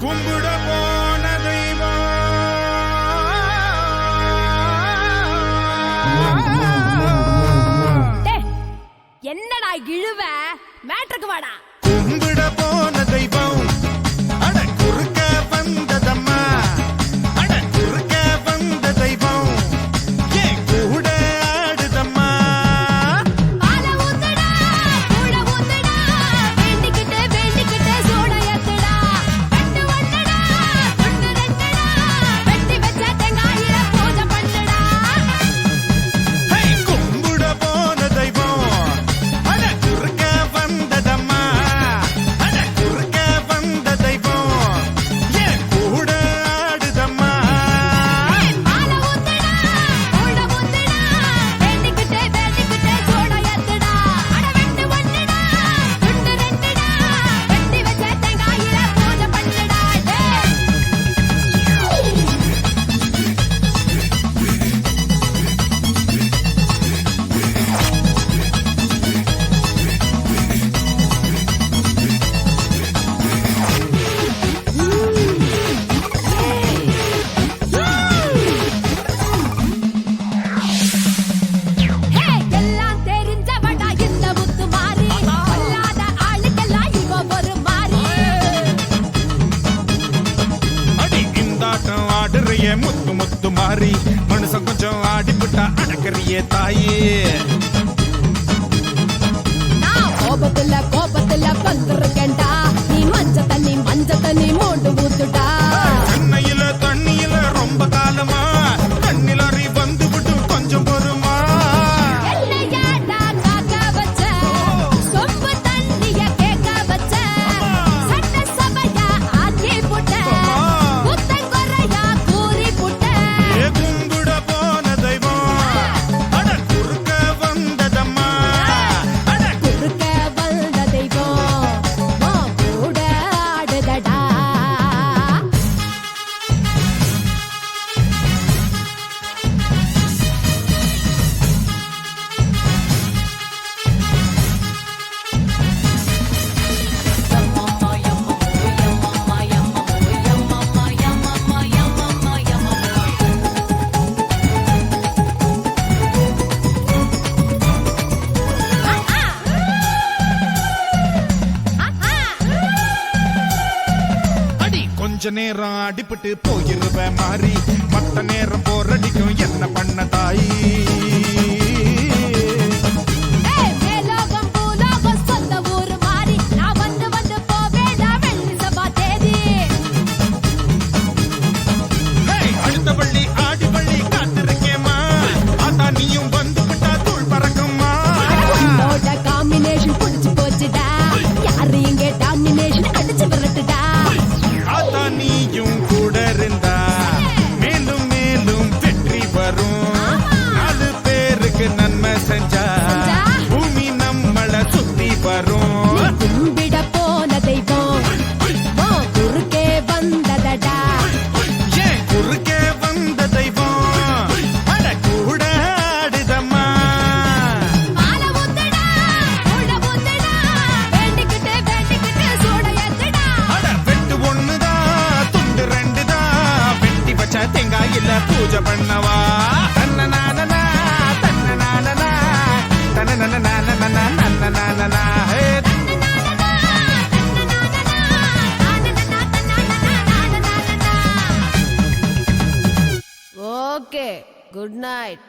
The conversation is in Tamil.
கும்பிட போன தெய்வம் என்னடா இழுவ மேட்ருக்கு வாடா. கும்பிட போன தெய்வம் அட குறுக்க வந்ததம்மா அட குறுக்க வந்த தெய்வம் ஏன் கூட ஆடுதம்மா. ஆல ஊத்துடா கூட ஊத்துடா வேண்டிக்கிட்டே வேண்டிக்கிட்டே சோட ஏத்துடா. வெட்டு ஒண்ணுடா துண்டு ரெண்டுடா வெட்டி வச்ச தேங்காயில பூஜை பண்ணுடா. கும்பிட போன தெய்வம் அட குறுக்க வந்ததம்மா அட குறுக்க வந்த தெய்வம் ஏன் கூட ஆடுதம்மா. ஆல ஊத்துடா கூட ஊத்துடா வேண்டிக்கிட்டே வேண்டிக்கிட்டே சோட ஏத்துடா. அட வெட்டு ஒண்ணுடா துண்டு ரெண்டுடா வெட்டி வச்ச தேங்காயில பூஜை பண்ணுடா. எல்லாம் தெரிஞ்சவடா இந்த முத்து மாறி கொல்லாத ஆளுக்கெல்லாம் இவ ஒரு மாறி. அடி இந்தாட்டம் ஆடுறியே முத்து முத்து மாறி மனுஷன் கொஞ்சம் ஆடிப்புட்டா அடக்கறியே தாயே. நான் கோபத்துல வந்துருக்கேன்டா நீ மஞ்ச தண்ணி மோண்டு ஊத்துடா. சென்னையில தண்ணியில ரொம்ப காலமா கண்ணிலறி வந்து விட்டு கொஞ்சம் பொறுமா. என்னையாடா காக்க வச்ச சொம்பு தண்ணிய கேட்க வச்ச சட்ட சபையா ஆக்கி புட்ட புத்தங்குறையா கூறி புட்ட. ஏ கும்பிட போன தெய்வம் அட குறுக்க வந்ததம்மா அட குறுக்க வந்த தெய்வம் உன் கூட ஆடுதடா. அடி கொஞ்ச நேரம் அடிபட்டு போயிருவ மாறி மத்த நேரம் போரடிக்கும் என்ன பண்ண தாயி. மேலோகம் பூலோகம் சொந்த ஊரு மாறி நான் வந்து வந்து போவேடா வெள்ளி சபா தேதி. அடுத்த பள்ளி ஆடி பள்ளி காத்திருக்கேம்மா ஆத்தா நீயும் வந்து விட்டா தூள் பறக்கும்மா. உன்னோட காம்பினேஷன் புடிச்சு போச்சுடா யாரு இங்கே டாமினேஷன் அடிச்சு விரட்டுடா. ஆத்தா நீயும் கூட இருந்தா மேலும் மேலும் வெற்றி வரும். நாலு பேருக்கு நன்மை செஞ்சா பூமி நம்மள சுத்தி வரும். கும்பிட போன தெய்வம் உன் குறுக்கே வந்ததடா. ஏன் குறுக்கே வந்த தெய்வம் அட கூட ஆடுதம்மா. மால ஊத்துடா கூட ஊத்துடா வேண்டிக்கிட்டே வேண்டிக்கிட்டே சோட ஏத்துடா. அட வெட்டு ஒண்ணுதான் துண்டு ரெண்டுதான் வெட்டி வச்ச தேங்காயில பூஜை பண்ணவா. தன்னநானனா தன்னநானனா தன்னநானனா ஹே. Okay good night.